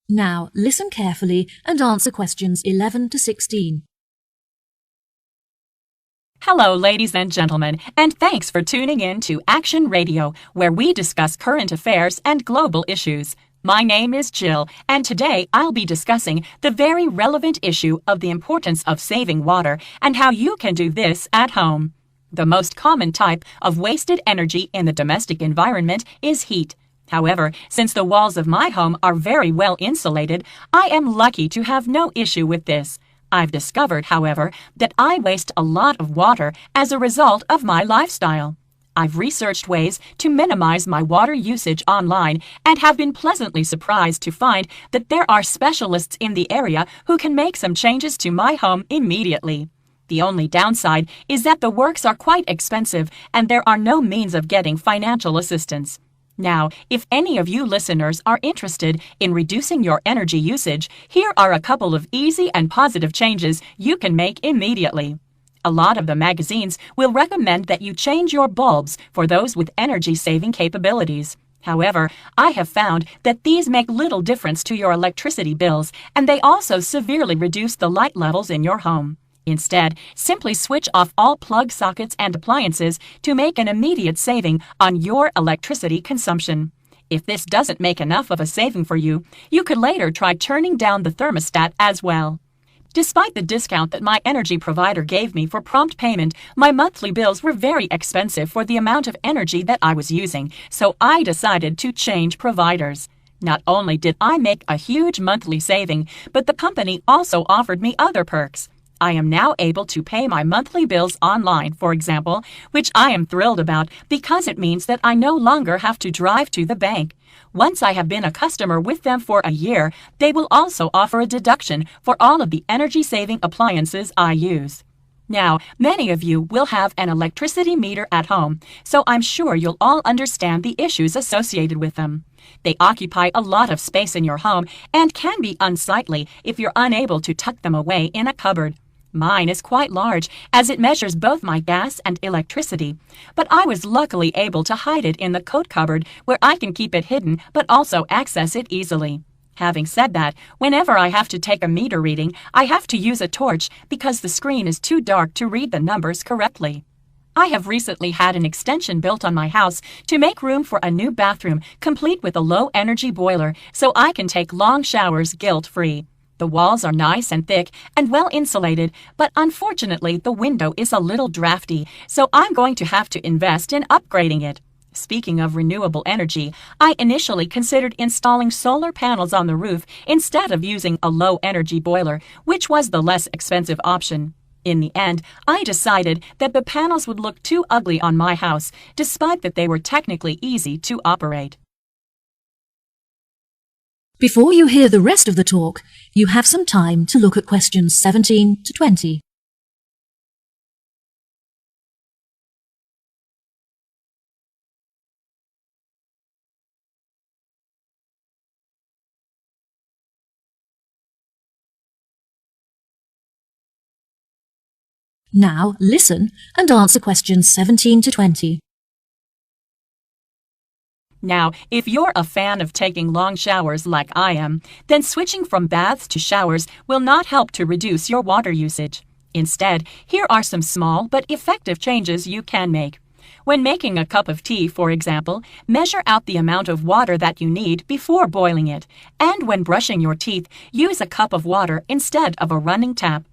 Now listen carefully and answer questions 11 to 16. Hello, ladies and gentlemen, and thanks for tuning in to Action Radio, where we discuss current affairs and global issues. My name is Jill, and today I'll be discussing the very relevant issue of the importance of saving water and how you can do this at home. The most common type of wasted energy in the domestic environment is heat. However, since the walls of my home are very well insulated, I am lucky to have no issue with this. I've discovered, however, that I waste a lot of water as a result of my lifestyle. I've researched ways to minimize my water usage online and have been pleasantly surprised to find that there are specialists in the area who can make some changes to my home immediately. The only downside is that the works are quite expensive and there are no means of getting financial assistance. Now, if any of you listeners are interested in reducing your energy usage, here are a couple of easy and positive changes you can make immediately. A lot of the magazines will recommend that you change your bulbs for those with energy-saving capabilities. However, I have found that these make little difference to your electricity bills, and they also severely reduce the light levels in your home. Instead, simply switch off all plug sockets and appliances to make an immediate saving on your electricity consumption. If this doesn't make enough of a saving for you, you could later try turning down the thermostat as well. Despite the discount that my energy provider gave me for prompt payment, my monthly bills were very expensive for the amount of energy that I was using, so I decided to change providers. Not only did I make a huge monthly saving, but the company also offered me other perks. I am now able to pay my monthly bills online, for example, which I am thrilled about because it means that I no longer have to drive to the bank. Once I have been a customer with them for a year, they will also offer a deduction for all of the energy-saving appliances I use. Now, many of you will have an electricity meter at home, so I'm sure you'll all understand the issues associated with them. They occupy a lot of space in your home and can be unsightly if you're unable to tuck them away in a cupboard. Mine is quite large, as it measures both my gas and electricity, but I was luckily able to hide it in the coat cupboard where I can keep it hidden but also access it easily. Having said that, whenever I have to take a meter reading, I have to use a torch because the screen is too dark to read the numbers correctly. I have recently had an extension built on my house to make room for a new bathroom complete with a low-energy boiler so I can take long showers guilt-free. The walls are nice and thick and well insulated, but unfortunately the window is a little drafty, so I'm going to have to invest in upgrading it. Speaking of renewable energy, I initially considered installing solar panels on the roof instead of using a low-energy boiler, which was the less expensive option. In the end, I decided that the panels would look too ugly on my house, despite that they were technically easy to operate. Before you hear the rest of the talk, you have some time to look at questions 17 to 20. Now listen and answer questions 17 to 20. Now, if you're a fan of taking long showers like I am, then switching from baths to showers will not help to reduce your water usage. Instead, here are some small but effective changes you can make. When making a cup of tea, for example, measure out the amount of water that you need before boiling it. And when brushing your teeth, use a cup of water instead of a running tap.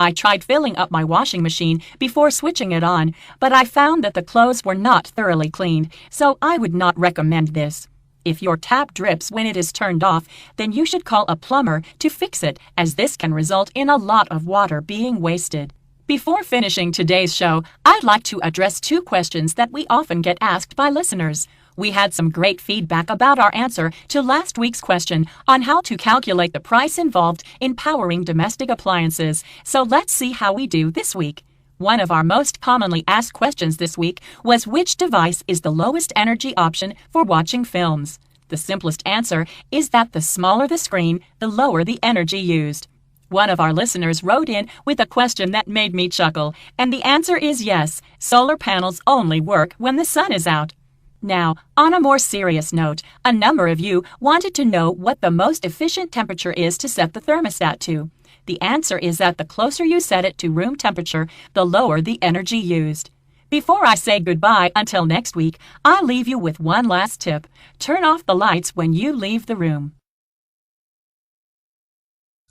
I tried filling up my washing machine before switching it on, but I found that the clothes were not thoroughly cleaned, so I would not recommend this. If your tap drips when it is turned off, then you should call a plumber to fix it, as this can result in a lot of water being wasted. Before finishing today's show, I'd like to address two questions that we often get asked by listeners. We had some great feedback about our answer to last week's question on how to calculate the price involved in powering domestic appliances, so let's see how we do this week. One of our most commonly asked questions this week was which device is the lowest energy option for watching films. The simplest answer is that the smaller the screen, the lower the energy used. One of our listeners wrote in with a question that made me chuckle, and the answer is yes, solar panels only work when the sun is out. Now, on a more serious note, a number of you wanted to know what the most efficient temperature is to set the thermostat to. The answer is that the closer you set it to room temperature, the lower the energy used. Before I say goodbye until next week, I'll leave you with one last tip. Turn off the lights when you leave the room.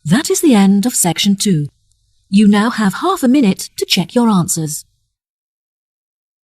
That is the end of section 2. You now have half a minute to check your answers.